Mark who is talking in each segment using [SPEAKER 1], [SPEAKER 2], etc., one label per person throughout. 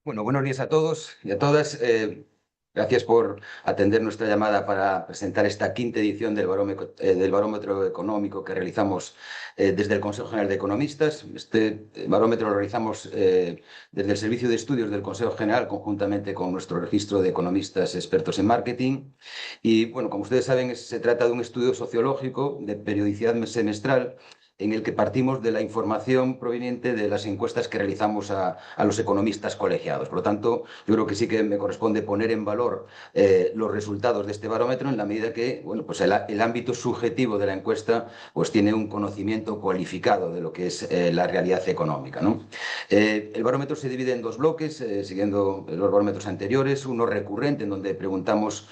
[SPEAKER 1] Bueno, buenos días a todos y a todas. Gracias por atender nuestra llamada para presentar esta quinta edición del barómetro económico que realizamos desde el Consejo General de Economistas. Este barómetro lo realizamos desde el Servicio de Estudios del Consejo General, conjuntamente con nuestro registro de economistas expertos en marketing. Y bueno, como ustedes saben, se trata de un estudio sociológico de periodicidad semestral en el que partimos de la información proveniente de las encuestas que realizamos a los economistas colegiados. Por lo tanto, yo creo que sí que me corresponde poner en valor los resultados de este barómetro en la medida que, bueno, pues el ámbito subjetivo de la encuesta pues tiene un conocimiento cualificado de lo que es la realidad económica, ¿no? El barómetro se divide en dos bloques, siguiendo los barómetros anteriores, uno recurrente en donde preguntamos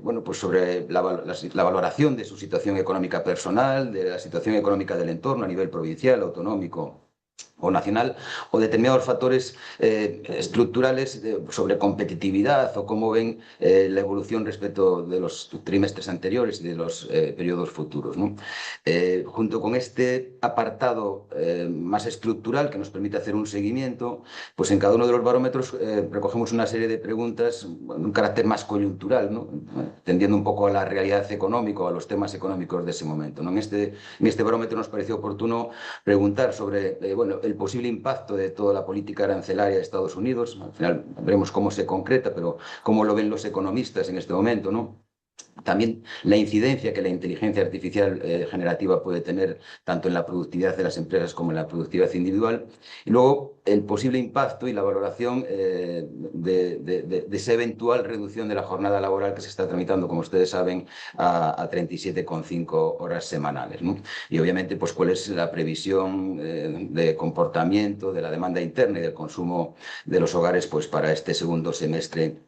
[SPEAKER 1] bueno, pues sobre la valoración de su situación económica personal, de la situación económica del entorno a nivel provincial, autonómico o nacional, o determinados factores estructurales sobre competitividad o cómo ven la evolución respecto de los trimestres anteriores y de los periodos futuros, ¿no? Junto con este apartado más estructural que nos permite hacer un seguimiento, pues en cada uno de los barómetros recogemos una serie de preguntas, bueno, un carácter más coyuntural, ¿no? Tendiendo un poco a la realidad económica o a los temas económicos de ese momento, ¿no? En este barómetro nos pareció oportuno preguntar sobre bueno, el posible impacto de toda la política arancelaria de Estados Unidos. Al final veremos cómo se concreta, pero cómo lo ven los economistas en este momento, ¿no? También la incidencia que la inteligencia artificial generativa puede tener tanto en la productividad de las empresas como en la productividad individual. Y luego el posible impacto y la valoración de esa eventual reducción de la jornada laboral que se está tramitando, como ustedes saben, a 37,5 horas semanales, ¿no? Y obviamente, pues cuál es la previsión de comportamiento de la demanda interna y del consumo de los hogares pues, para este segundo semestre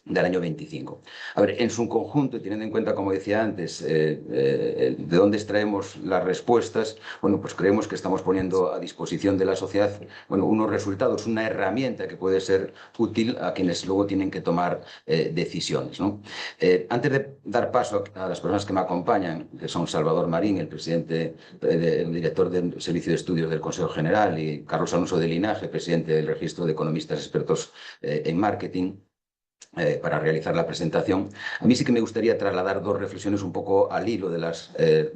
[SPEAKER 1] del año 25. A ver, en su conjunto, y teniendo en cuenta, como decía antes, de dónde extraemos las respuestas, bueno, pues creemos que estamos poniendo a disposición de la sociedad, bueno, unos resultados, una herramienta que puede ser útil a quienes luego tienen que tomar decisiones, ¿no? Antes de dar paso a las personas que me acompañan, que son Salvador Marín, el presidente, el director del Servicio de Estudios del Consejo General, y Carlos Alonso de Linaje, presidente del Registro de Economistas Expertos en Marketing, para realizar la presentación. A mí sí que me gustaría trasladar dos reflexiones un poco al hilo de las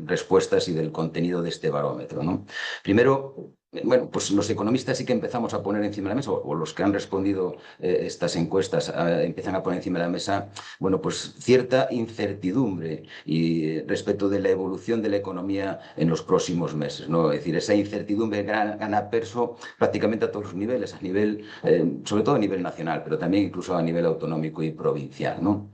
[SPEAKER 1] respuestas y del contenido de este barómetro, ¿no? Primero, bueno, pues los economistas sí que empezamos a poner encima de la mesa, o los que han respondido estas encuestas empiezan a poner encima de la mesa, bueno, pues cierta incertidumbre y respecto de la evolución de la economía en los próximos meses, ¿no? Es decir, esa incertidumbre gana peso prácticamente a todos los niveles, a nivel, sobre todo a nivel nacional, pero también incluso a nivel autonómico y provincial, ¿no?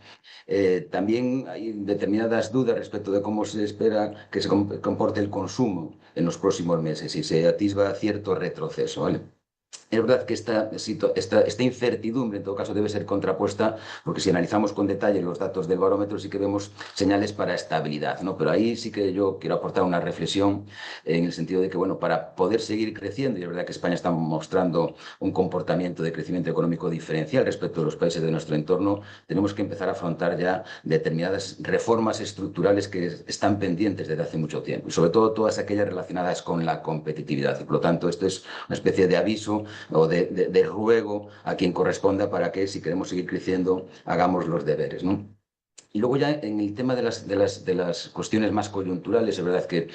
[SPEAKER 1] También hay determinadas dudas respecto de cómo se espera que se comporte el consumo en los próximos meses y se atisba cierto retroceso, ¿vale? Es verdad que esta incertidumbre, en todo caso, debe ser contrapuesta, porque si analizamos con detalle los datos del barómetro, sí que vemos señales para estabilidad, ¿no? Pero ahí sí que yo quiero aportar una reflexión en el sentido de que, bueno, para poder seguir creciendo, y es verdad que España está mostrando un comportamiento de crecimiento económico diferencial respecto a los países de nuestro entorno, tenemos que empezar a afrontar ya determinadas reformas estructurales que están pendientes desde hace mucho tiempo, y sobre todo todas aquellas relacionadas con la competitividad. Y por lo tanto, esto es una especie de aviso o de ruego a quien corresponda para que, si queremos seguir creciendo, hagamos los deberes, ¿no? Y luego ya en el tema de las cuestiones más coyunturales, es verdad que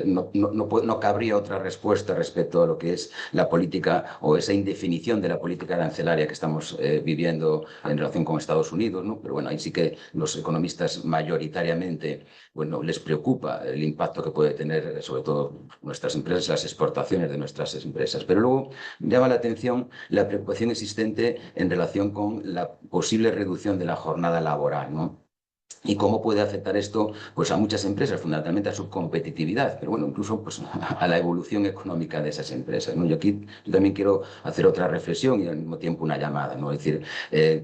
[SPEAKER 1] no cabría otra respuesta respecto a lo que es la política o esa indefinición de la política arancelaria que estamos viviendo en relación con Estados Unidos, ¿no? Pero bueno, ahí sí que los economistas mayoritariamente, bueno, les preocupa el impacto que puede tener sobre todo nuestras empresas, las exportaciones de nuestras empresas. Pero luego llama la atención la preocupación existente en relación con la posible reducción de la jornada laboral, ¿no? ¿Y cómo puede afectar esto pues, a muchas empresas, fundamentalmente a su competitividad, pero bueno, incluso pues, a la evolución económica de esas empresas, ¿no? Yo también quiero hacer otra reflexión y al mismo tiempo una llamada, ¿no? Es decir,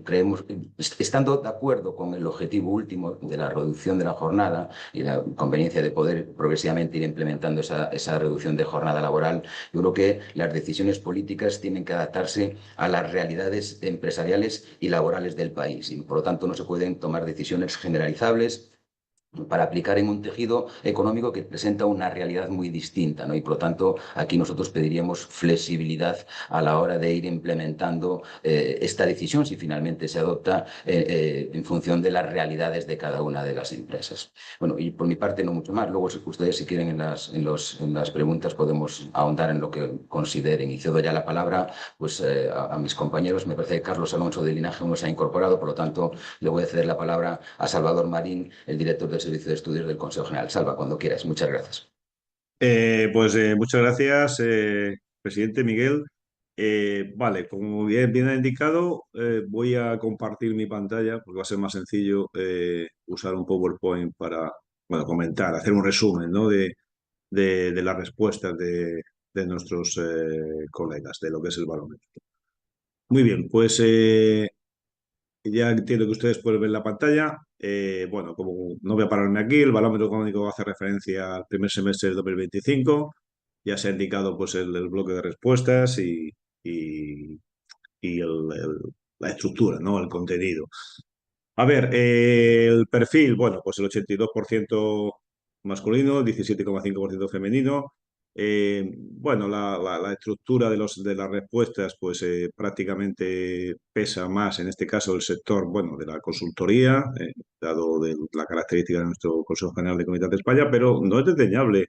[SPEAKER 1] creemos, estando de acuerdo con el objetivo último de la reducción de la jornada y la conveniencia de poder progresivamente ir implementando esa reducción de jornada laboral, yo creo que las decisiones políticas tienen que adaptarse a las realidades empresariales y laborales del país y por lo tanto no se pueden tomar decisiones generalizables para aplicar en un tejido económico que presenta una realidad muy distinta, ¿no? Y por lo tanto, aquí nosotros pediríamos flexibilidad a la hora de ir implementando esta decisión, si finalmente se adopta en función de las realidades de cada una de las empresas. Bueno, y por mi parte no mucho más. Luego, si ustedes, si quieren, en las preguntas podemos ahondar en lo que consideren. Y cedo ya la palabra pues, a mis compañeros. Me parece que Carlos Alonso de Linaje aún no se ha incorporado, por lo tanto, le voy a ceder la palabra a Salvador Marín, el director del Servicio de Estudios del Consejo General. Salva, cuando quieras. Muchas gracias.
[SPEAKER 2] Muchas gracias, presidente Miguel. Vale, como bien ha indicado, voy a compartir mi pantalla porque va a ser más sencillo usar un PowerPoint para, bueno, comentar, hacer un resumen, ¿no? de las respuestas de nuestros colegas de lo que es el barómetro. Muy bien, pues ya entiendo que ustedes pueden ver la pantalla. Bueno, como no voy a pararme aquí, el barómetro económico hace referencia al primer semestre del 2025. Ya se ha indicado pues el bloque de respuestas y- y la estructura, ¿no? El contenido. A ver, el perfil, bueno, pues el 82% masculino, el 17,5% femenino. Bueno, la estructura de las respuestas, pues prácticamente pesa más, en este caso, el sector, bueno, de la consultoría, dado la característica de nuestro Consejo General de Comunidad de España, pero no es desdeñable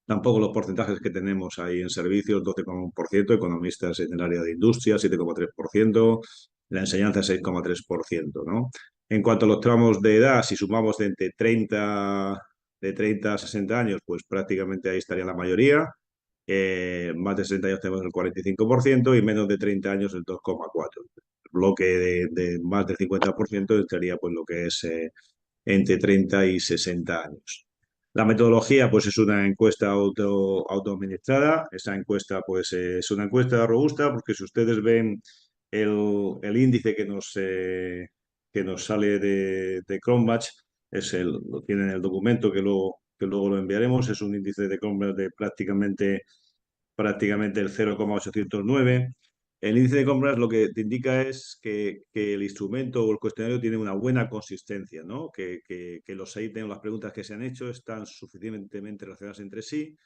[SPEAKER 2] tampoco los porcentajes que tenemos ahí en servicios: 12,1%, economistas en el área de industria, 7,3%, la enseñanza 6,3%, ¿no? En cuanto a los tramos de edad, si sumamos de 30 a 60 años, pues prácticamente ahí estaría la mayoría. Más de 60 años tenemos el 45% y menos de 30 años el 2,4%. El bloque de más del 50% estaría pues lo que es entre 30 y 60 años. La metodología, pues, es una encuesta autoadministrada. Esa encuesta, pues, es una encuesta robusta porque si ustedes ven el índice que nos sale de Cronbach, lo tienen en el documento que luego lo enviaremos. Es un índice de Cronbach de prácticamente el 0,809. El índice de compras lo que te indica es que el instrumento o el cuestionario tiene una buena consistencia, ¿no? Que los ítems, las preguntas que se han hecho están suficientemente relacionadas entre sí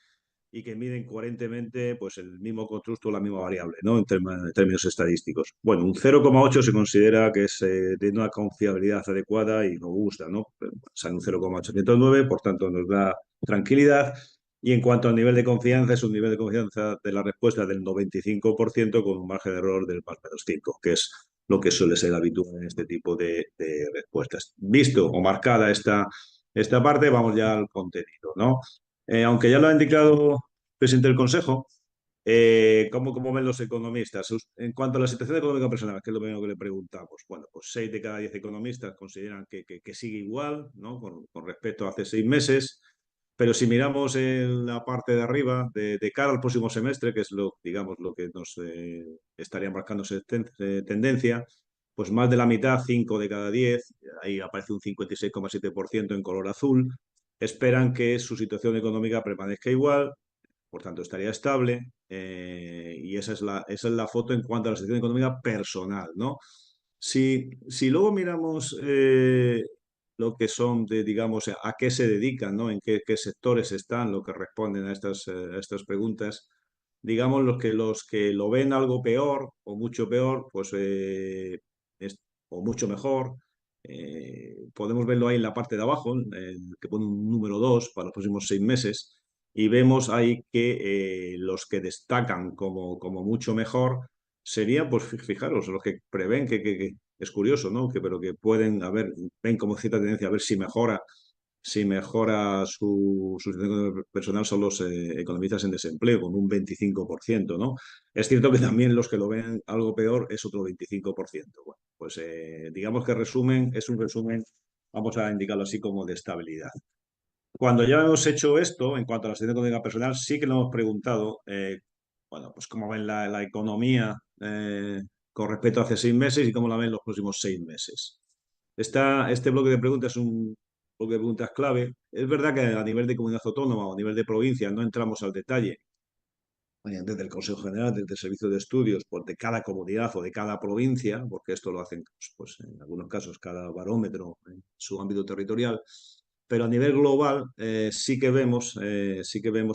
[SPEAKER 2] y que miden coherentemente pues, el mismo constructo o la misma variable, ¿no? En términos estadísticos. Bueno, un 0,8 se considera que es de una confiabilidad adecuada y nos gusta, ¿no? Sale un 0,809, por tanto nos da tranquilidad. Y en cuanto al nivel de confianza, es un nivel de confianza de la respuesta del 95% con un margen de error del más menos 5, que es lo que suele ser habitual en este tipo de respuestas. Visto o marcada esta parte, vamos ya al contenido, ¿no? Aunque ya lo ha indicado el presidente del Consejo, ¿cómo ven los economistas? En cuanto a la situación económica personal, que es lo primero que le preguntamos. Bueno, pues 6 de cada 10 economistas consideran que sigue igual, ¿no? Con respecto a hace 6 meses. Pero si miramos en la parte de arriba, de cara al próximo semestre, que es digamos, lo que nos estaría marcando tendencia, pues más de la mitad, 5 de cada 10, ahí aparece un 56,7% en color azul, esperan que su situación económica permanezca igual, por tanto estaría estable, y esa es la foto en cuanto a la situación económica personal, ¿no? Si luego miramos lo que son, digamos, a qué se dedican, ¿no? En qué sectores están, lo que responden a estas preguntas, digamos, los que lo ven algo peor o mucho peor, pues, o mucho mejor, podemos verlo ahí en la parte de abajo, que pone un número 2 para los próximos 6 meses, y vemos ahí que los que destacan como mucho mejor serían, pues fijaros, los que prevén que es curioso, ¿no? Pero que pueden, a ver, ven como cierta tendencia a ver si mejora su situación personal son los economistas en desempleo, con un 25%, ¿no? Es cierto que también los que lo ven algo peor es otro 25%. Bueno, pues digamos que es un resumen, vamos a indicarlo así, como de estabilidad. Cuando ya hemos hecho esto, en cuanto a la situación económica personal, sí que nos hemos preguntado, bueno, pues cómo ven la economía con respecto a hace 6 meses y cómo la ven los próximos 6 meses. Este bloque de preguntas es un bloque de preguntas clave. Es verdad que a nivel de comunidad autónoma o a nivel de provincia no entramos al detalle, desde el Consejo General, desde el Servicio de Estudios, pues de cada comunidad o de cada provincia, porque esto lo hacen, pues, en algunos casos cada barómetro en su ámbito territorial. pero a nivel global sí que vemos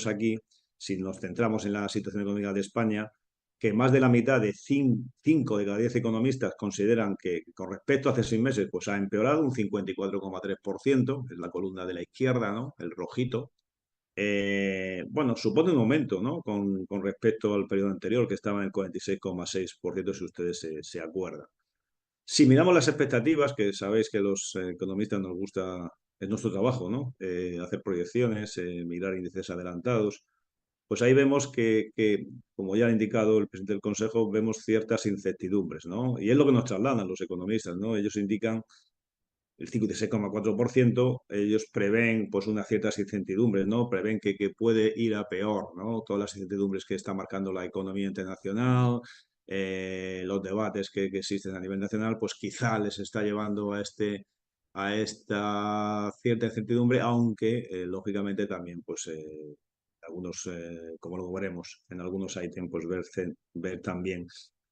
[SPEAKER 2] aquí, si nos centramos en la situación económica de España, que más de la mitad de 5 de cada 10 economistas consideran que con respecto a hace 6 meses pues ha empeorado un 54,3%, es la columna de la izquierda, ¿no? El rojito. Bueno, supone un aumento, ¿no? Con respecto al periodo anterior, que estaba en el 46,6%, si ustedes se acuerdan. Si miramos las expectativas, que sabéis que los economistas nos gusta, es nuestro trabajo, ¿no? Hacer proyecciones, mirar índices adelantados, pues ahí vemos que, como ya ha indicado el presidente del Consejo, vemos ciertas incertidumbres, ¿no? Y es lo que nos trasladan los economistas, ¿no? Ellos indican el 56,4%, ellos prevén pues unas ciertas incertidumbres, ¿no? Prevén que puede ir a peor, ¿no? Todas las incertidumbres que está marcando la economía internacional, los debates que existen a nivel nacional, pues quizá les está llevando a esta cierta incertidumbre, aunque lógicamente también pues algunos, como lo veremos en algunos ítems, pues ver también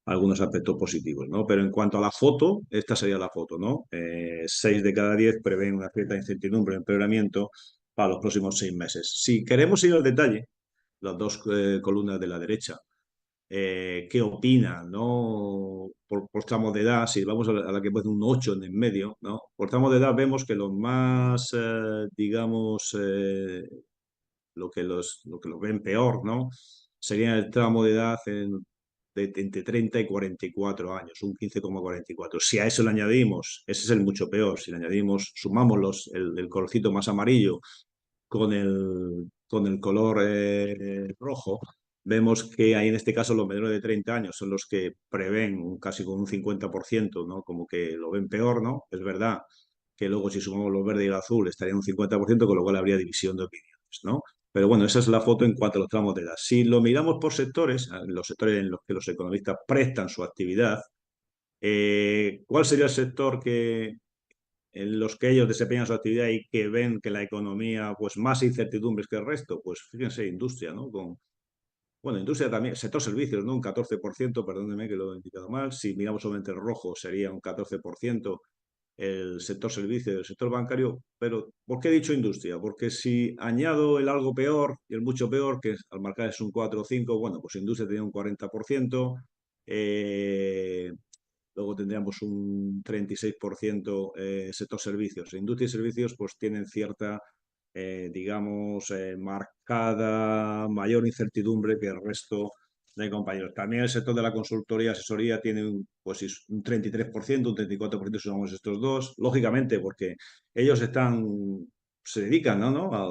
[SPEAKER 2] algunos aspectos positivos, ¿no? Pero en cuanto a la foto, esta sería la foto, ¿no? 6 de cada 10 prevén una cierta incertidumbre, empeoramiento para los próximos 6 meses. Si queremos ir al detalle, las dos columnas de la derecha, qué opinan, ¿no? Por tramos de edad, si vamos a la que pone un 8 en el medio, ¿no? Por tramos de edad vemos que los más, digamos, lo que lo ven peor, ¿no? Sería el tramo de edad de entre 30 y 44 años, un 15,44. Si a eso le añadimos, ese es el mucho peor, si le añadimos, sumamos el colorcito más amarillo con el color rojo, vemos que ahí en este caso los menores de 30 años son los que prevén casi con un 50%, ¿no? Como que lo ven peor, ¿no? Es verdad que luego si sumamos los verde y el azul estaría un 50%, con lo cual habría división de opiniones, ¿no? Pero bueno, esa es la foto en cuanto a los tramos de edad. Si lo miramos por sectores, los sectores en los que los economistas prestan su actividad, ¿cuál sería el sector en los que ellos desempeñan su actividad y que ven que la economía, pues más incertidumbres que el resto? Pues fíjense, industria, ¿no? Bueno, industria también, sector servicios, ¿no? Un 14%, perdónenme que lo he indicado mal. Si miramos solamente el rojo, sería un 14% el sector servicios, el sector bancario. Pero, ¿por qué he dicho industria? Porque si añado el algo peor y el mucho peor, que al marcar es un 4 o 5, bueno, pues industria tenía un 40%, luego tendríamos un 36% sector servicios. Industria y servicios pues tienen cierta, digamos, marcada mayor incertidumbre que el resto de compañeros. También el sector de la consultoría y asesoría tiene pues, un 33%, un 34% si sumamos estos dos. Lógicamente, porque ellos se dedican, ¿no? a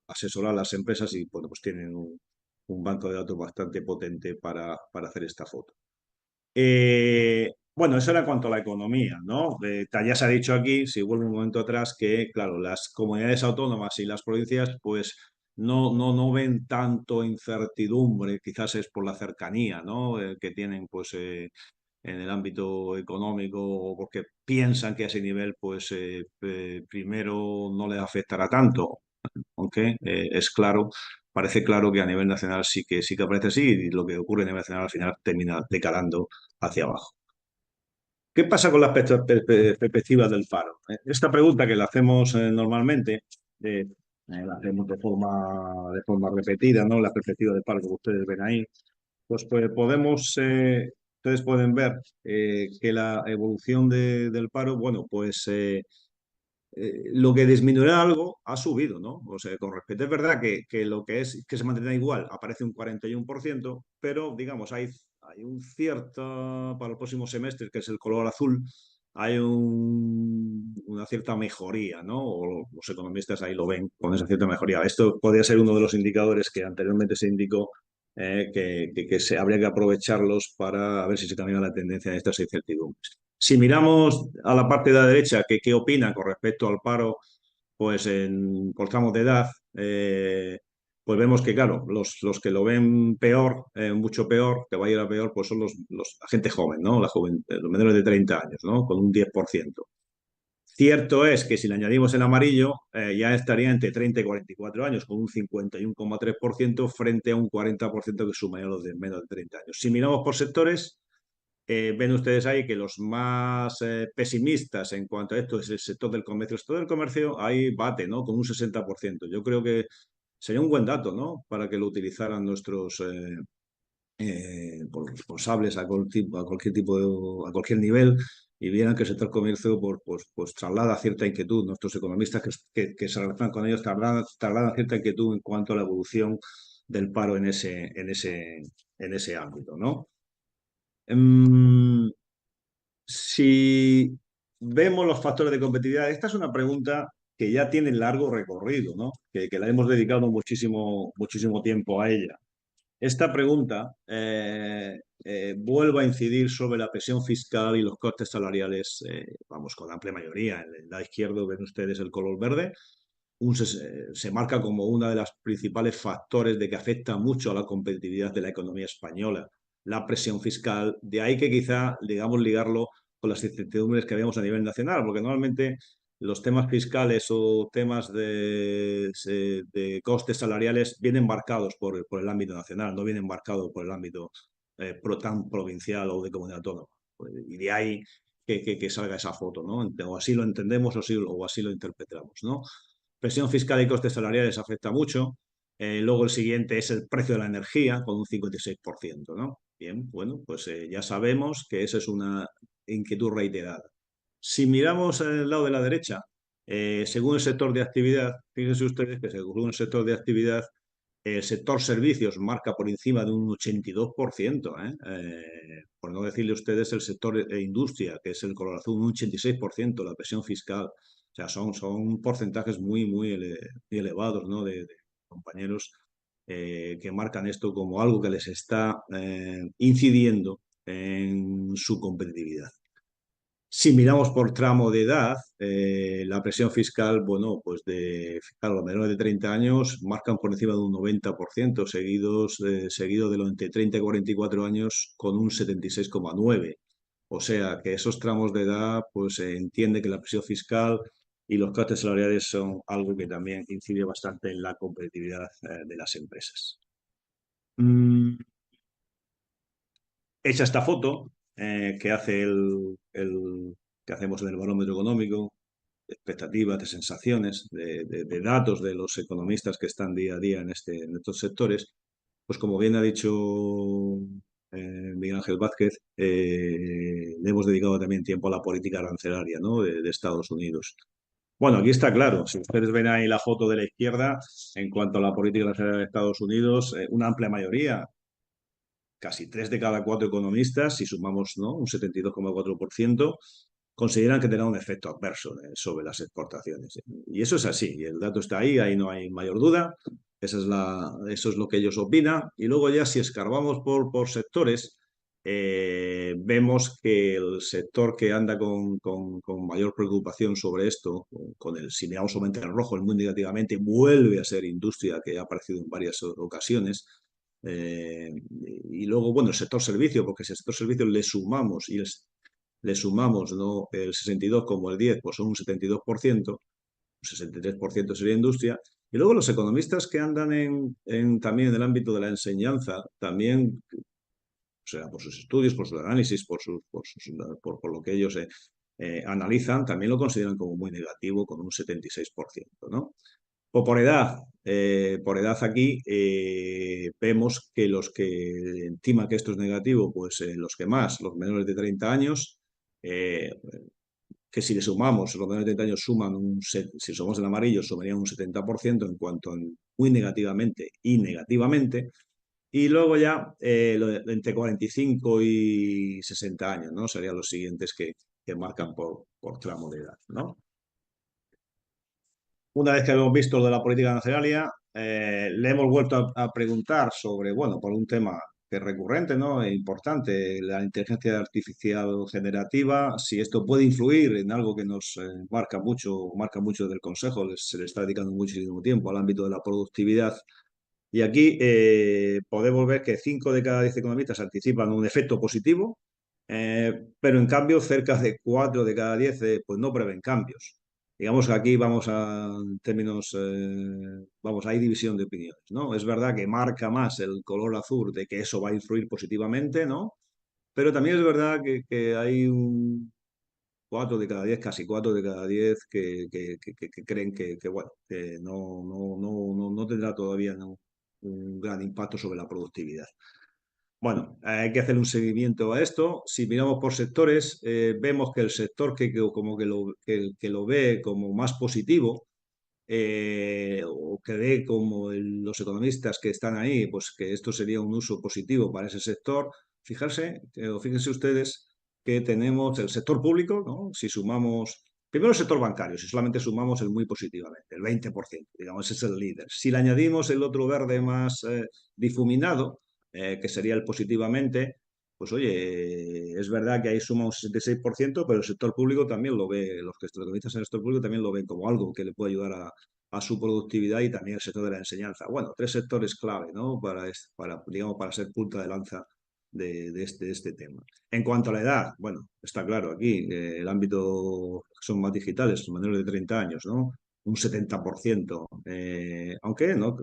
[SPEAKER 2] asesorar a las empresas y bueno, pues tienen un banco de datos bastante potente para hacer esta foto. Bueno, eso era en cuanto a la economía, ¿no? Ya se ha dicho aquí, si vuelvo un momento atrás, que, claro, las comunidades autónomas y las provincias, pues, no ven tanto incertidumbre, quizás es por la cercanía, ¿no? Que tienen, pues, en el ámbito económico, o porque piensan que a ese nivel, pues, primero no les afectará tanto, aunque es claro, parece claro que a nivel nacional sí que aparece así, y lo que ocurre a nivel nacional al final termina decalando hacia abajo. ¿Qué pasa con las perspectivas del paro? Esta pregunta que la hacemos normalmente, la hacemos de forma repetida, ¿no? La perspectiva del paro que ustedes ven ahí, pues ustedes pueden ver que la evolución del paro, bueno, pues lo que disminuirá algo ha subido, ¿no? O sea, con respecto, es verdad que lo que se mantendrá igual aparece un 41%, pero digamos, hay un cierto, para el próximo semestre, que es el color azul, hay una cierta mejoría, ¿no? O los economistas ahí lo ven con esa cierta mejoría. Esto podría ser uno de los indicadores que anteriormente se indicó que habría que aprovecharlos para ver si se cambia la tendencia de estas incertidumbres. Si miramos a la parte de la derecha, qué opinan con respecto al paro, pues por tramos de edad, pues vemos que, claro, los que lo ven peor, mucho peor, que va a ir a peor, pues son la gente joven, ¿no? Los menores de 30 años, ¿no? Con un 10%. Cierto es que si le añadimos el amarillo, ya estaría entre 30 y 44 años, con un 51,3% frente a un 40% que sumaría a los de menos de 30 años. Si miramos por sectores, ven ustedes ahí que los más pesimistas en cuanto a esto es el sector del comercio. El sector del comercio ahí bate, ¿no? Con un 60%. Yo creo que sería un buen dato, ¿no? Para que lo utilizaran nuestros por responsables a cualquier tipo a cualquier nivel y vieran que el sector comercio pues traslada cierta inquietud. Nuestros economistas que se relacionan con ellos trasladan cierta inquietud en cuanto a la evolución del paro en ese ámbito, ¿no? Si vemos los factores de competitividad, esta es una pregunta que ya tiene largo recorrido, ¿no? Que la hemos dedicado muchísimo tiempo a ella. Esta pregunta vuelve a incidir sobre la presión fiscal y los costes salariales, vamos, con amplia mayoría. En el lado izquierdo ven ustedes el color verde. Se marca como uno de los principales factores de que afecta mucho a la competitividad de la economía española, la presión fiscal. De ahí que quizá, digamos, ligarlo con las incertidumbres que vemos a nivel nacional, porque normalmente los temas fiscales o temas de costes salariales vienen marcados por el ámbito nacional, no vienen marcados por el ámbito tan provincial o de comunidad autónoma. Y de ahí que salga esa foto, ¿no? O así lo entendemos o así lo interpretamos, ¿no? Presión fiscal y costes salariales afecta mucho. Luego el siguiente es el precio de la energía, con un 56%, ¿no? Bien, bueno, pues ya sabemos que esa es una inquietud reiterada. Si miramos al lado de la derecha, según el sector de actividad, fíjense ustedes que según el sector de actividad, el sector servicios marca por encima de un 82%, por no decirle ustedes el sector industria, que es el color azul, un 86%, la presión fiscal. O sea, son porcentajes muy elevados, ¿no? de compañeros que marcan esto como algo que les está incidiendo en su competitividad. Si miramos por tramo de edad, la presión fiscal, bueno, pues fijaros, los menores de 30 años marcan por encima de un 90%, seguido de los entre 30 y 44 años con un 76,9%. O sea que esos tramos de edad, pues se entiende que la presión fiscal y los costes salariales son algo que también incide bastante en la competitividad de las empresas. Hecha esta foto que hacemos en el barómetro económico, de expectativas, de sensaciones, de datos de los economistas que están día a día en estos sectores, pues como bien ha dicho Miguel Ángel Vázquez, le hemos dedicado también tiempo a la política arancelaria, ¿no? de Estados Unidos. Bueno, aquí está claro. Si ustedes ven ahí la foto de la izquierda, en cuanto a la política arancelaria de Estados Unidos, una amplia mayoría, casi 3 de cada 4 economistas, si sumamos, ¿no? un 72,4%, consideran que tendrá un efecto adverso sobre las exportaciones. Y eso es así, y el dato está ahí no hay mayor duda. Eso es lo que ellos opinan. Y luego ya si escarbamos por sectores, vemos que el sector que anda con mayor preocupación sobre esto, si miramos solamente en rojo, muy negativamente, vuelve a ser industria, que ha aparecido en varias ocasiones. Y luego, bueno, el sector servicio, porque si al sector servicio le sumamos ¿no? el 62 como el 10, pues son un 72%, un 63% sería industria. Y luego los economistas que andan también en el ámbito de la enseñanza, también, o sea, por sus estudios, por sus análisis, por lo que ellos analizan, también lo consideran como muy negativo, con un 76%, ¿no? O por edad aquí vemos que los que estiman que esto es negativo, pues los que más, los menores de 30 años, que si le sumamos, los menores de 30 años si somos en amarillo, sumarían un 70% en cuanto a muy negativamente y negativamente. Y luego ya entre 45 y 60 años, ¿no? Serían los siguientes que marcan por tramo de edad, ¿no? Una vez que hemos visto lo de la política nacional, le hemos vuelto a preguntar sobre, bueno, por un tema que es recurrente, ¿no? E importante, la inteligencia artificial generativa, si esto puede influir en algo que nos marca mucho del Consejo, se le está dedicando muchísimo tiempo al ámbito de la productividad. Y aquí podemos ver que 5 de cada 10 economistas anticipan un efecto positivo, pero en cambio cerca de 4 de cada 10 pues no prevén cambios. Digamos que aquí en términos, hay división de opiniones, ¿no? Es verdad que marca más el color azul de que eso va a influir positivamente, ¿no? pero también es verdad que hay un 4 de cada 10, casi 4 de cada 10 que creen que, bueno, que no tendrá todavía un gran impacto sobre la productividad. Bueno, hay que hacer un seguimiento a esto. Si miramos por sectores, vemos que el sector como que lo ve como más positivo, o que ve como los economistas que están ahí, pues que esto sería un uso positivo para ese sector. Fíjense ustedes que tenemos el sector público, ¿no? Si sumamos, primero el sector bancario, si solamente sumamos el muy positivamente, el 20%, digamos, ese es el líder. Si le añadimos el otro verde más difuminado, que sería el positivamente, pues oye, es verdad que ahí suma un 66%, pero el sector público también lo ve, los que economistas en el sector público también lo ven como algo que le puede ayudar a su productividad, y también el sector de la enseñanza. Bueno, tres sectores clave, ¿no? Digamos, para ser punta de lanza de este tema. En cuanto a la edad, bueno, está claro aquí, el ámbito son más digitales, menores de 30 años, ¿no? Un 70%, aunque no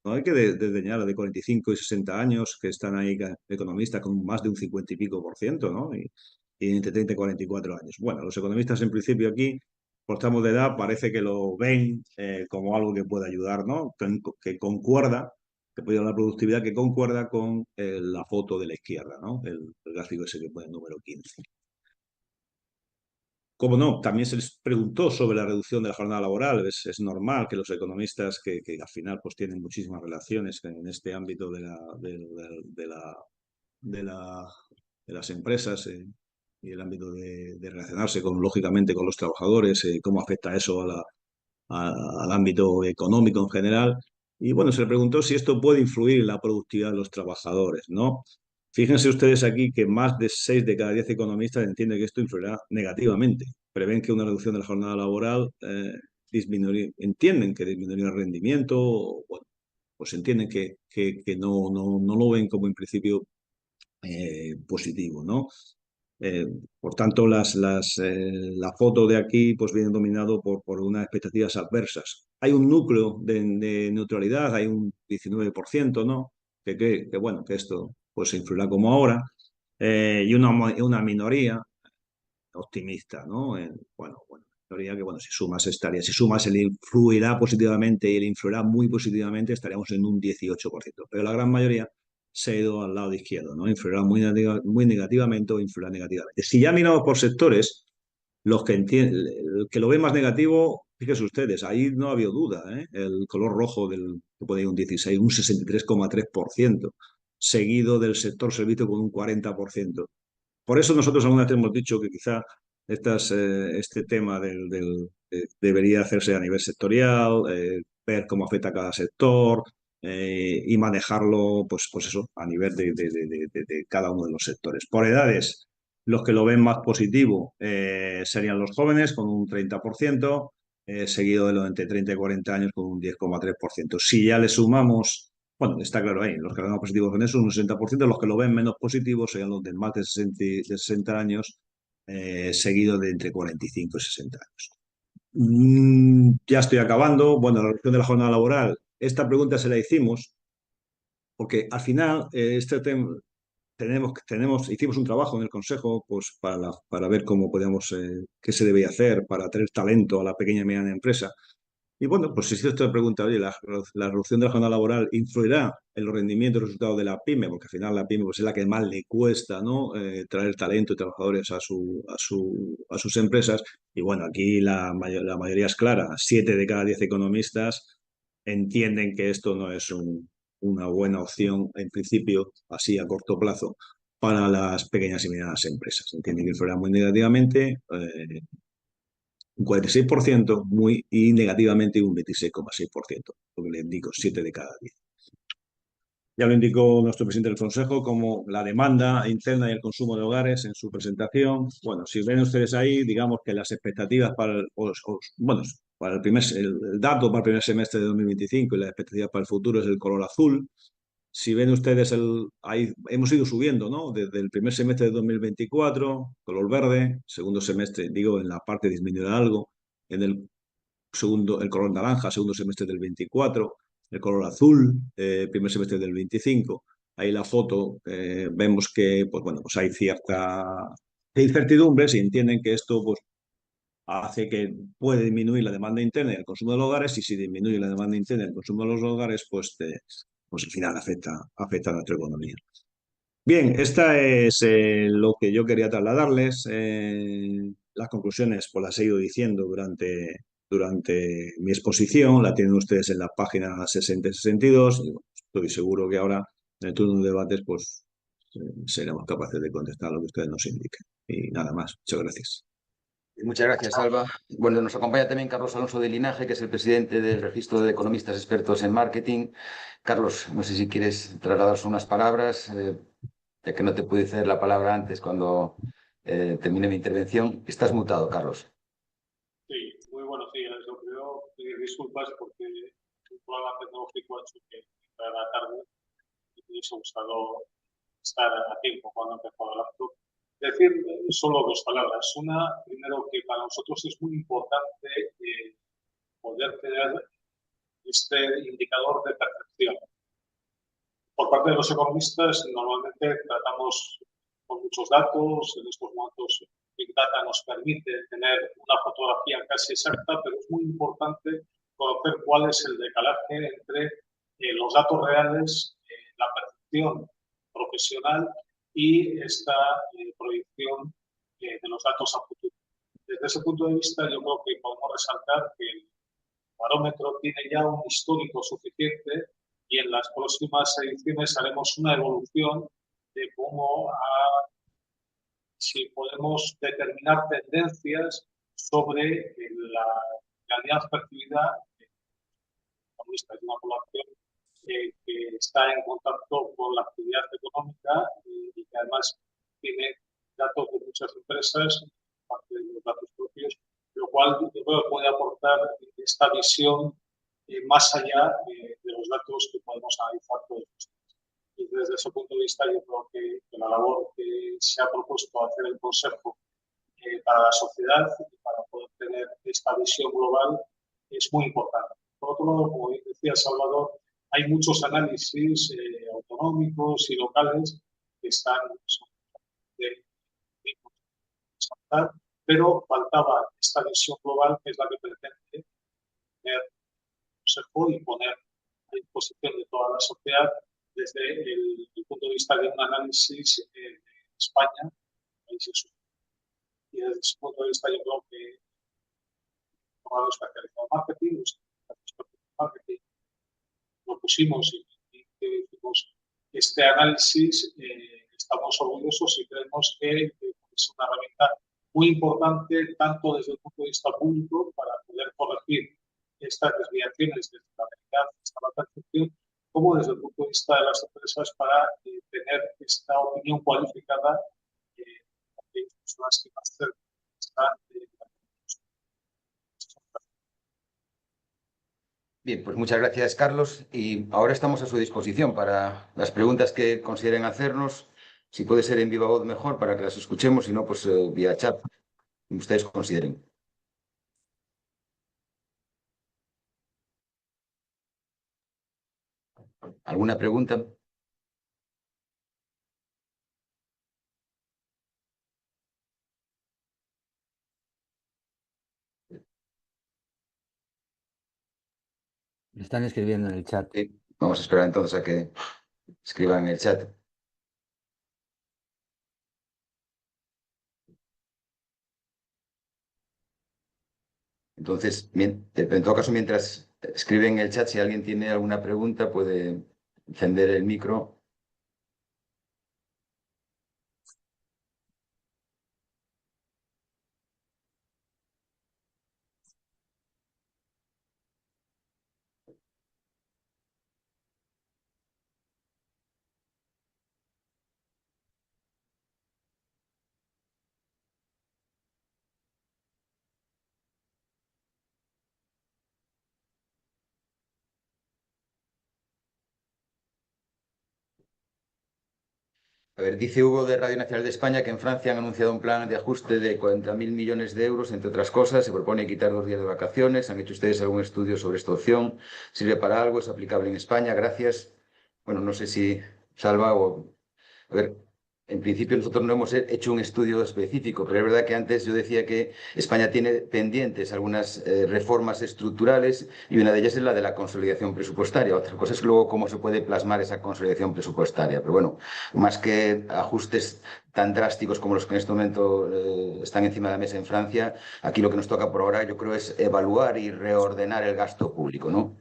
[SPEAKER 2] hay que desdeñar a de 45 y 60 años que están ahí economistas con más de un 50 y pico por ciento, ¿no? Y entre 30 y 44 años. Bueno, los economistas en principio aquí, por tramos de edad, parece que lo ven como algo que puede ayudar, ¿no? Que concuerda, que puede ayudar a la productividad, que concuerda con la foto de la izquierda, ¿no? El gráfico ese que pone el número 15. Cómo no, también se les preguntó sobre la reducción de la jornada laboral. Es normal que los economistas, que al final pues tienen muchísimas relaciones en este ámbito de la- de las empresas, y el ámbito de relacionarse lógicamente con los trabajadores, cómo afecta eso al ámbito económico en general. Y bueno, se le preguntó si esto puede influir en la productividad de los trabajadores, ¿no? Fíjense ustedes aquí que más de 6 de cada 10 economistas entienden que esto influirá negativamente. Prevén que una reducción de la jornada laboral entienden que disminuirá el rendimiento, o, bueno, pues entienden que no lo ven como en principio positivo, ¿no? Eh, por tanto, la foto de aquí pues viene dominado por unas expectativas adversas. Hay un núcleo de neutralidad, hay un 19%, ¿no? Bueno, que esto pues influirá como ahora, y una minoría optimista, ¿no? Bueno, minoría que, bueno, si sumas el influirá positivamente y el influirá muy positivamente, estaríamos en un 18%, pero la gran mayoría se ha ido al lado izquierdo, ¿no? Influirá muy negativamente o influirá negativamente. Si ya miramos por sectores, los que entienden, el que lo ve más negativo, fíjense ustedes, ahí no ha habido duda, ¿eh? El color rojo que puede ir un 16, un 63,3%, seguido del sector servicio con un 40%. Por eso nosotros alguna vez hemos dicho que quizá este tema debería hacerse a nivel sectorial, ver cómo afecta a cada sector, y manejarlo, pues eso, a nivel de cada uno de los sectores. Por edades, los que lo ven más positivo serían los jóvenes con un 30%, seguido de los entre 30 y 40 años con un 10,3%. Si ya le sumamos, bueno, está claro ahí, los que lo ven más positivos en eso, un 60%, los que lo ven menos positivos serían los de más de 60 años, seguido de entre 45 y 60 años. Ya estoy acabando. Bueno, la reducción de la jornada laboral, esta pregunta se la hicimos porque al final este tema hicimos un trabajo en el Consejo pues, para ver cómo podíamos, qué se debía hacer para traer talento a la pequeña y mediana empresa. Y bueno, pues si se te pregunta, oye, la reducción de la jornada laboral influirá en los rendimientos y resultados de la pyme, porque al final la pyme pues, es la que más le cuesta, ¿no? Traer talento y trabajadores a sus empresas. Y bueno, aquí la mayoría es clara. 7 de cada 10 economistas entienden que esto no es una buena opción, en principio, así a corto plazo, para las pequeñas y medianas empresas. Entienden que influirá muy negativamente. Un 46% y negativamente un 26,6%, lo que le indico, 7 de cada 10. Ya lo indicó nuestro presidente del Consejo como la demanda interna y el consumo de hogares en su presentación. Bueno, si ven ustedes ahí, digamos que las expectativas bueno, para el dato para el primer semestre de 2025 y las expectativas para el futuro es el color azul. Si ven ustedes, ahí hemos ido subiendo, ¿no? Desde el primer semestre de 2024, color verde, segundo semestre, digo, en la parte disminuirá algo, en el color naranja, segundo semestre del 24, el color azul, primer semestre del 25. ahí la foto, vemos que pues, bueno, pues hay cierta incertidumbre, si entienden que esto pues, hace que puede disminuir la demanda interna y el consumo de los hogares, y si disminuye la demanda interna y el consumo de los hogares, pues, pues al final afecta a nuestra economía. Bien, esta es lo que yo quería trasladarles. Las conclusiones pues las he ido diciendo durante mi exposición, la tienen ustedes en la página 60 y 62. Y bueno, estoy seguro que ahora, en el turno de debates, pues seremos capaces de contestar lo que ustedes nos indiquen. Y nada más. Muchas gracias.
[SPEAKER 1] Muchas gracias, Alba. Bueno, nos acompaña también Carlos Alonso de Linaje, que es el presidente del Registro de Economistas Expertos en Marketing. Carlos, no sé si quieres trasladarnos unas palabras, ya que no te pude ceder la palabra antes cuando terminé mi intervención. Estás mutado, Carlos.
[SPEAKER 3] Sí, muy buenos días. Yo creo pedir disculpas porque un problema tecnológico ha hecho que a la tarde me hubiese gustado estar a tiempo cuando empezó el laptop. Decir solo dos palabras. Una, primero, que para nosotros es muy importante poder tener este indicador de percepción. Por parte de los economistas, normalmente tratamos con muchos datos. En estos momentos, Big Data nos permite tener una fotografía casi exacta, pero es muy importante conocer cuál es el decalaje entre los datos reales, la percepción profesional y esta proyección de los datos a futuro. Desde ese punto de vista, yo creo que podemos resaltar que el barómetro tiene ya un histórico suficiente y en las próximas ediciones haremos una evolución de cómo si podemos determinar tendencias sobre la realidad percibida de una población que está en contacto con la actividad económica y que además tiene datos de muchas empresas, parte de los datos propios, lo cual yo creo que puede aportar esta visión más allá de los datos que podemos analizar todos. Y desde ese punto de vista yo creo que la labor que se ha propuesto hacer el Consejo para la sociedad y para poder tener esta visión global es muy importante. Por otro lado, como decía Salvador, hay muchos análisis autonómicos y locales que están de resaltar, pero faltaba esta visión global que es la que pretende tener el Consejo y poner a disposición de toda la sociedad desde el punto de vista de un análisis de España, países y desde ese punto de vista yo creo que como especializado en marketing, los marketing lo pusimos y hicimos este análisis, estamos orgullosos y creemos que es una herramienta muy importante tanto desde el punto de vista público para poder corregir estas desviaciones desde la realidad hasta la percepción, como desde el punto de vista de las empresas para tener esta opinión cualificada de aquellas personas que más cerca están
[SPEAKER 1] Bien, pues muchas gracias, Carlos. Y ahora estamos a su disposición para las preguntas que consideren hacernos. Si puede ser en viva voz, mejor para que las escuchemos, si no, pues vía chat, como ustedes consideren. ¿Alguna pregunta?
[SPEAKER 4] Me están escribiendo en el chat.
[SPEAKER 1] Sí. Vamos a esperar entonces a que escriban en el chat. Entonces, en todo caso, mientras escriben en el chat, si alguien tiene alguna pregunta, puede encender el micro. A ver, dice Hugo de Radio Nacional de España que en Francia han anunciado un plan de ajuste de 40.000 millones de euros, entre otras cosas. Se propone quitar 2 días de vacaciones. ¿Han hecho ustedes algún estudio sobre esta opción? ¿Sirve para algo? ¿Es aplicable en España? Gracias. Bueno, no sé si Salva, a ver, en principio nosotros no hemos hecho un estudio específico, pero es verdad que antes yo decía que España tiene pendientes algunas reformas estructurales y una de ellas es la de la consolidación presupuestaria. Otra cosa es luego cómo se puede plasmar esa consolidación presupuestaria. Pero bueno, más que ajustes tan drásticos como los que en este momento están encima de la mesa en Francia, aquí lo que nos toca por ahora yo creo es evaluar y reordenar el gasto público, ¿no?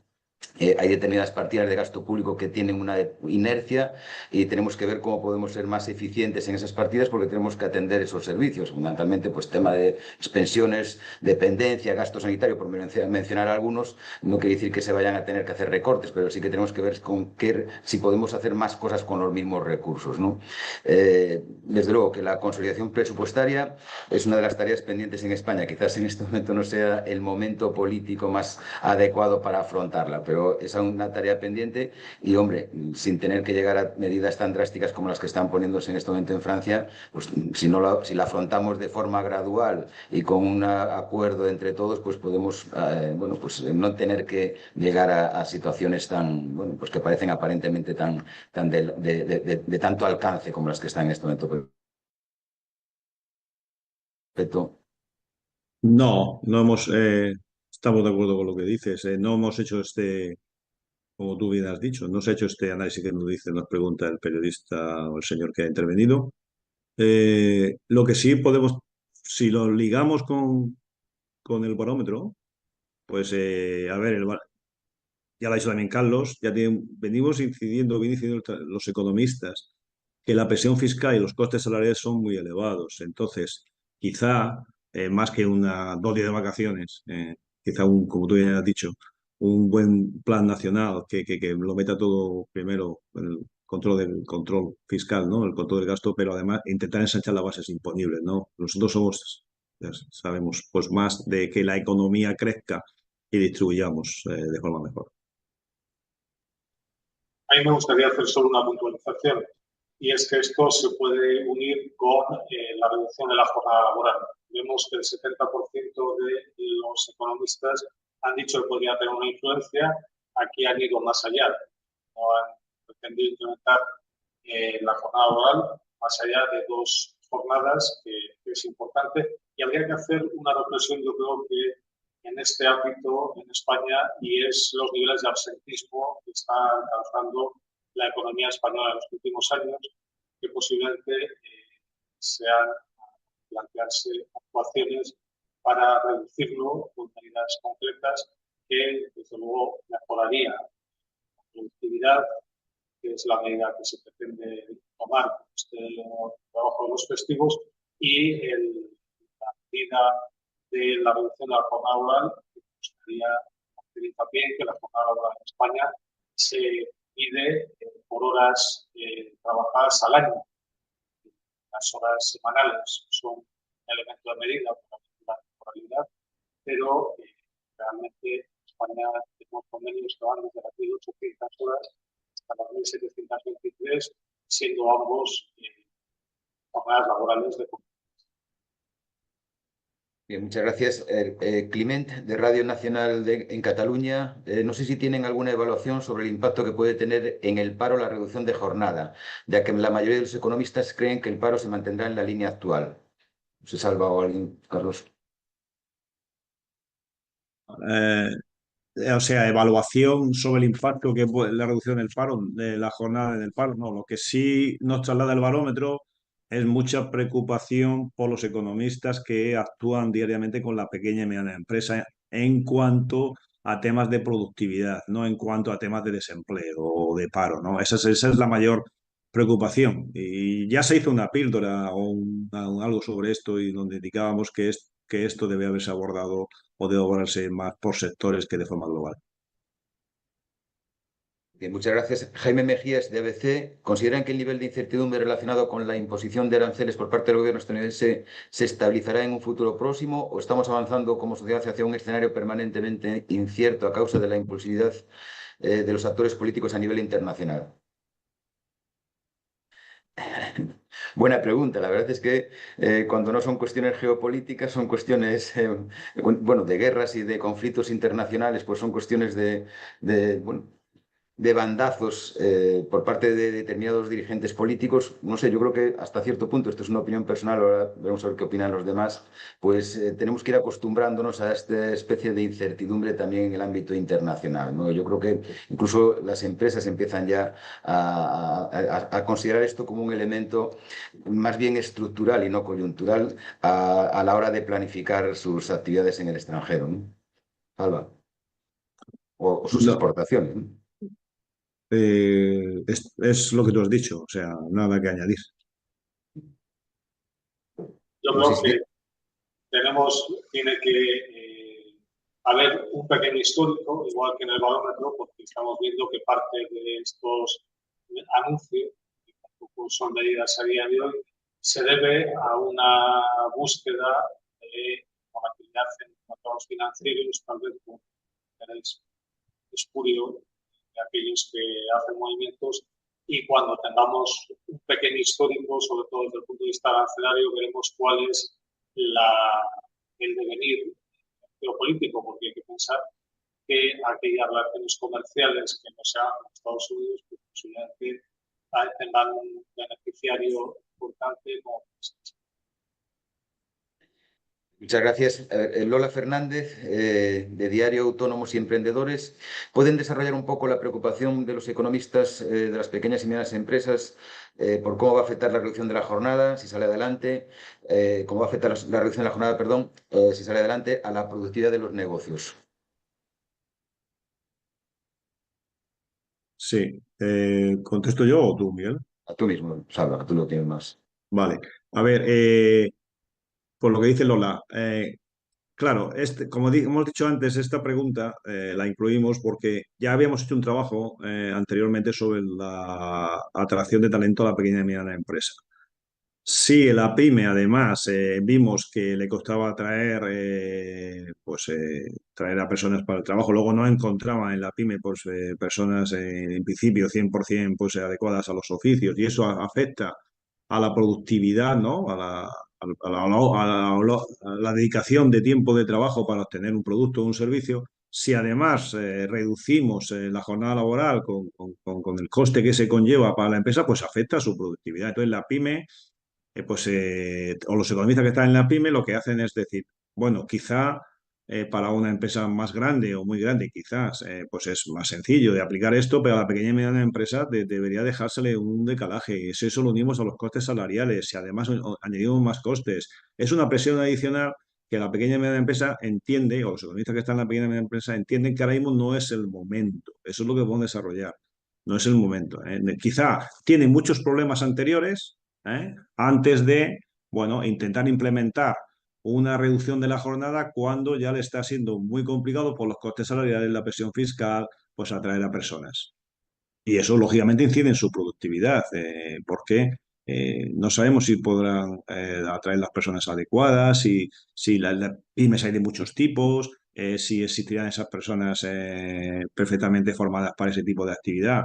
[SPEAKER 1] Hay determinadas partidas de gasto público que tienen una inercia y tenemos que ver cómo podemos ser más eficientes en esas partidas porque tenemos que atender esos servicios, fundamentalmente pues tema de pensiones, dependencia, gasto sanitario, por mencionar algunos. No quiere decir que se vayan a tener que hacer recortes, pero sí que tenemos que ver si podemos hacer más cosas con los mismos recursos, ¿no? Desde luego que la consolidación presupuestaria es una de las tareas pendientes en España. Quizás en este momento no sea el momento político más adecuado para afrontarla, pero es una tarea pendiente y, hombre, sin tener que llegar a medidas tan drásticas como las que están poniéndose en este momento en Francia, pues si la afrontamos de forma gradual y con un acuerdo entre todos, pues podemos bueno, pues no tener que llegar a situaciones tan, bueno, pues que parecen aparentemente tan de tanto alcance como las que están en este momento. Perfecto.
[SPEAKER 2] No, no hemos, estamos de acuerdo con lo que dices. No hemos hecho como tú bien has dicho, no se ha hecho este análisis que nos dice, nos pregunta el periodista o el señor que ha intervenido. Lo que sí podemos, si lo ligamos con el barómetro, pues a ver, ya lo ha dicho también Carlos, venimos vienen incidiendo los economistas que la presión fiscal y los costes salariales son muy elevados. Entonces, quizá, más que una 2 días de vacaciones, quizá, como tú bien has dicho, un buen plan nacional que lo meta todo primero, el control fiscal, ¿no? El control del gasto, pero además intentar ensanchar las bases imponibles, ¿no? Nosotros somos, ya sabemos, pues más de que la economía crezca y distribuyamos de forma mejor.
[SPEAKER 3] A mí me gustaría hacer solo una puntualización, y es que esto se puede unir con la reducción de la jornada laboral. Vemos que el 70% de los economistas han dicho que podría tener una influencia. Aquí han ido más allá, no han pretendido implementar la jornada laboral más allá de 2 jornadas, que es importante, y habría que hacer una reflexión, yo creo que en este ámbito en España, y es los niveles de absentismo que está alcanzando la economía española en los últimos años, que posiblemente sean plantearse actuaciones para reducirlo con medidas concretas que, desde luego, mejoraría la productividad, que es la medida que se pretende tomar con este trabajo de los festivos, y la medida de la reducción de la jornada laboral, que me gustaría hacer hincapié en que la jornada laboral en España se mide por horas trabajadas al año. Las horas semanales son un elemento de medida para la temporalidad, pero realmente en España tenemos convenios que van desde las 1.800 horas hasta las 1.723, siendo ambos jornadas laborales de
[SPEAKER 1] Bien, muchas gracias. Climent, de Radio Nacional en Cataluña. No sé si tienen alguna evaluación sobre el impacto que puede tener en el paro la reducción de jornada, ya que la mayoría de los economistas creen que el paro se mantendrá en la línea actual. ¿Se salva o alguien, Carlos?
[SPEAKER 2] O sea, evaluación sobre el impacto que la reducción del paro, de la jornada del paro, no. Lo que sí nos traslada el barómetro es mucha preocupación por los economistas que actúan diariamente con la pequeña y mediana empresa en cuanto a temas de productividad, no en cuanto a temas de desempleo o de paro, ¿no? Esa es la mayor preocupación. Y ya se hizo una píldora o algo sobre esto y donde indicábamos que esto debe haberse abordado o debe abordarse más por sectores que de forma global.
[SPEAKER 1] Bien, muchas gracias. Jaime Mejías, de ABC. ¿Consideran que el nivel de incertidumbre relacionado con la imposición de aranceles por parte del gobierno estadounidense se estabilizará en un futuro próximo o estamos avanzando como sociedad hacia un escenario permanentemente incierto a causa de la impulsividad de los actores políticos a nivel internacional? Buena pregunta. La verdad es que cuando no son cuestiones geopolíticas, son cuestiones, bueno, de guerras y de conflictos internacionales, pues son cuestiones bueno, de bandazos por parte de determinados dirigentes políticos, no sé, yo creo que hasta cierto punto, esto es una opinión personal, ahora vamos a ver qué opinan los demás, pues tenemos que ir acostumbrándonos a esta especie de incertidumbre también en el ámbito internacional, ¿no? Yo creo que incluso las empresas empiezan ya a considerar esto como un elemento más bien estructural y no coyuntural a la hora de planificar sus actividades en el extranjero, ¿no? Alba. O sus
[SPEAKER 2] No,
[SPEAKER 1] exportaciones, ¿no?
[SPEAKER 2] es lo que tú has dicho, o sea, nada que añadir.
[SPEAKER 3] Yo
[SPEAKER 1] Pues sí,
[SPEAKER 3] creo que tiene que haber un pequeño histórico, igual que en el barómetro, porque estamos viendo que parte de estos anuncios, que tampoco son medidas a día de hoy, se debe a una búsqueda de volatilidad en los mercados financieros, tal vez por interés espurio de aquellos que hacen movimientos, y cuando tengamos un pequeño histórico, sobre todo desde el punto de vista arancelario, veremos cuál es el devenir geopolítico, porque hay que pensar que aquellas relaciones comerciales que no se hagan con Estados Unidos, pues posiblemente tengan un beneficiario importante como
[SPEAKER 1] Muchas gracias. Lola Fernández, de Diario Autónomos y Emprendedores. ¿Pueden desarrollar un poco la preocupación de los economistas de las pequeñas y medianas empresas por cómo va a afectar la reducción de la jornada, si sale adelante, cómo va a afectar la reducción de la jornada, perdón, si sale adelante, a la productividad de los negocios?
[SPEAKER 2] Sí, ¿contesto yo o tú, Miguel?
[SPEAKER 1] A tú mismo, Salva, que tú lo tienes más.
[SPEAKER 2] Vale, a ver, por lo que dice Lola, claro, como hemos dicho antes, esta pregunta la incluimos porque ya habíamos hecho un trabajo anteriormente sobre la atracción de talento a la pequeña y mediana empresa. Sí, la pyme además vimos que le costaba traer a personas para el trabajo. Luego no encontraba en la pyme pues, personas en principio 100% pues, adecuadas a los oficios y eso afecta a la productividad, ¿no? A la dedicación de tiempo de trabajo para obtener un producto o un servicio. Si además reducimos la jornada laboral con el coste que se conlleva para la empresa, pues afecta a su productividad. Entonces la pyme o los economistas que están en la pyme lo que hacen es decir, bueno, quizá para una empresa más grande o muy grande, quizás pues es más sencillo de aplicar esto, pero a la pequeña y mediana empresa debería dejársele un decalaje. Y si eso lo unimos a los costes salariales y además añadimos más costes, es una presión adicional que la pequeña y mediana empresa entiende, o los economistas que están en la pequeña y mediana empresa entienden que ahora mismo no es el momento. Eso es lo que podemos desarrollar. No es el momento. Quizá tiene muchos problemas anteriores, antes de, bueno, intentar implementar una reducción de la jornada cuando ya le está siendo muy complicado por los costes salariales, la presión fiscal, pues atraer a personas. Y eso lógicamente incide en su productividad, porque no sabemos si podrán atraer las personas adecuadas, si las pymes hay de muchos tipos, si existirán esas personas perfectamente formadas para ese tipo de actividad.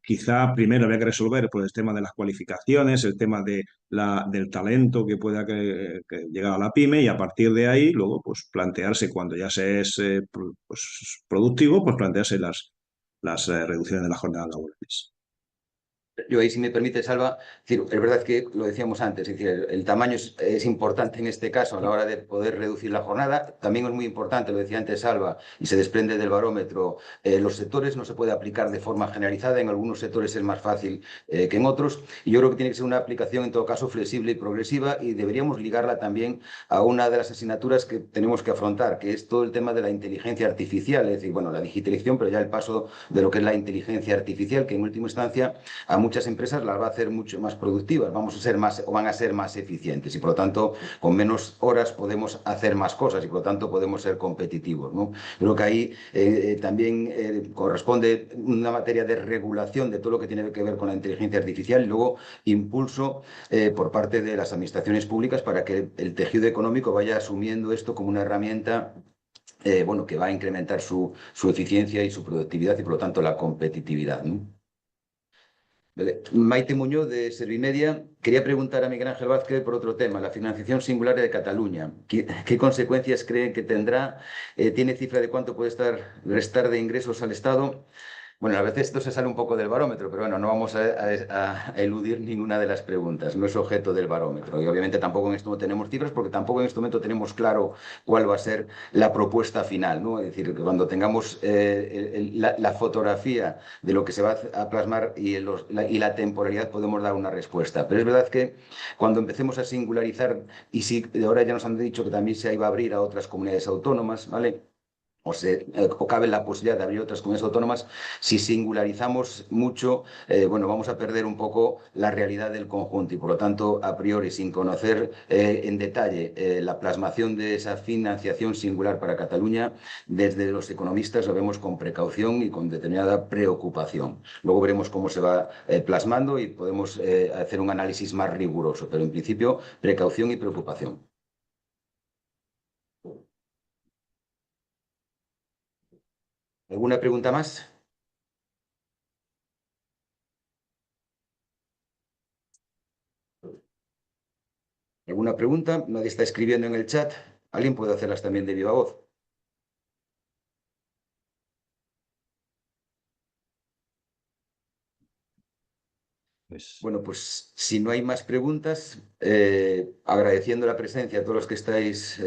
[SPEAKER 2] Quizá primero había que resolver pues, el tema de las cualificaciones, el tema del talento que pueda que llegar a la pyme y a partir de ahí luego pues plantearse cuando ya se es pues, productivo, pues plantearse las reducciones de las jornadas laborales.
[SPEAKER 1] Yo ahí, si me permite, Salva, es verdad que lo decíamos antes, es decir, el tamaño es importante en este caso a la hora de poder reducir la jornada. También es muy importante, lo decía antes Salva, y se desprende del barómetro, los sectores no se puede aplicar de forma generalizada, en algunos sectores es más fácil que en otros, y yo creo que tiene que ser una aplicación en todo caso flexible y progresiva y deberíamos ligarla también a una de las asignaturas que tenemos que afrontar, que es todo el tema de la inteligencia artificial, es decir, bueno, la digitalización, pero ya el paso de lo que es la inteligencia artificial, que en última instancia a muchas empresas las va a hacer mucho más productivas, vamos a ser más o van a ser más eficientes y por lo tanto con menos horas podemos hacer más cosas y por lo tanto podemos ser competitivos, ¿no? Creo que ahí también corresponde una materia de regulación de todo lo que tiene que ver con la inteligencia artificial y luego impulso por parte de las administraciones públicas para que el tejido económico vaya asumiendo esto como una herramienta bueno, que va a incrementar su eficiencia y su productividad y por lo tanto la competitividad, ¿no? Maite Muñoz, de Servimedia. Quería preguntar a Miguel Ángel Vázquez por otro tema, la financiación singular de Cataluña. ¿Qué consecuencias creen que tendrá? ¿Tiene cifra de cuánto puede restar de ingresos al Estado? Bueno, a veces esto se sale un poco del barómetro, pero bueno, no vamos a eludir ninguna de las preguntas. No es objeto del barómetro. Y obviamente tampoco en este momento tenemos cifras porque tampoco en este momento tenemos claro cuál va a ser la propuesta final, ¿no? Es decir, que cuando tengamos la fotografía de lo que se va a plasmar y la temporalidad podemos dar una respuesta. Pero es verdad que cuando empecemos a singularizar, y si ahora ya nos han dicho que también se iba a abrir a otras comunidades autónomas, ¿vale? O cabe la posibilidad de abrir otras comunidades autónomas, si singularizamos mucho, bueno, vamos a perder un poco la realidad del conjunto y por lo tanto, a priori, sin conocer en detalle la plasmación de esa financiación singular para Cataluña, desde los economistas lo vemos con precaución y con determinada preocupación. Luego veremos cómo se va plasmando y podemos hacer un análisis más riguroso, pero en principio, precaución y preocupación. ¿Alguna pregunta más? ¿Alguna pregunta? Nadie está escribiendo en el chat. ¿Alguien puede hacerlas también de viva voz? Bueno, pues si no hay más preguntas, agradeciendo la presencia a todos los que estáis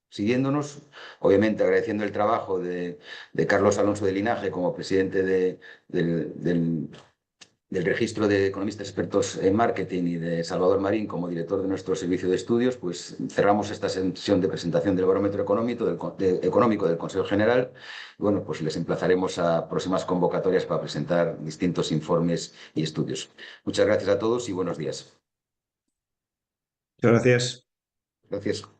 [SPEAKER 1] siguiéndonos, obviamente agradeciendo el trabajo de Carlos Alonso de Linaje como presidente del Registro de Economistas Expertos en Marketing y de Salvador Marín como director de nuestro servicio de estudios, pues cerramos esta sesión de presentación del barómetro económico del Consejo General. Bueno, pues les emplazaremos a próximas convocatorias para presentar distintos informes y estudios. Muchas gracias a todos y buenos días.
[SPEAKER 2] Muchas gracias.
[SPEAKER 1] Gracias.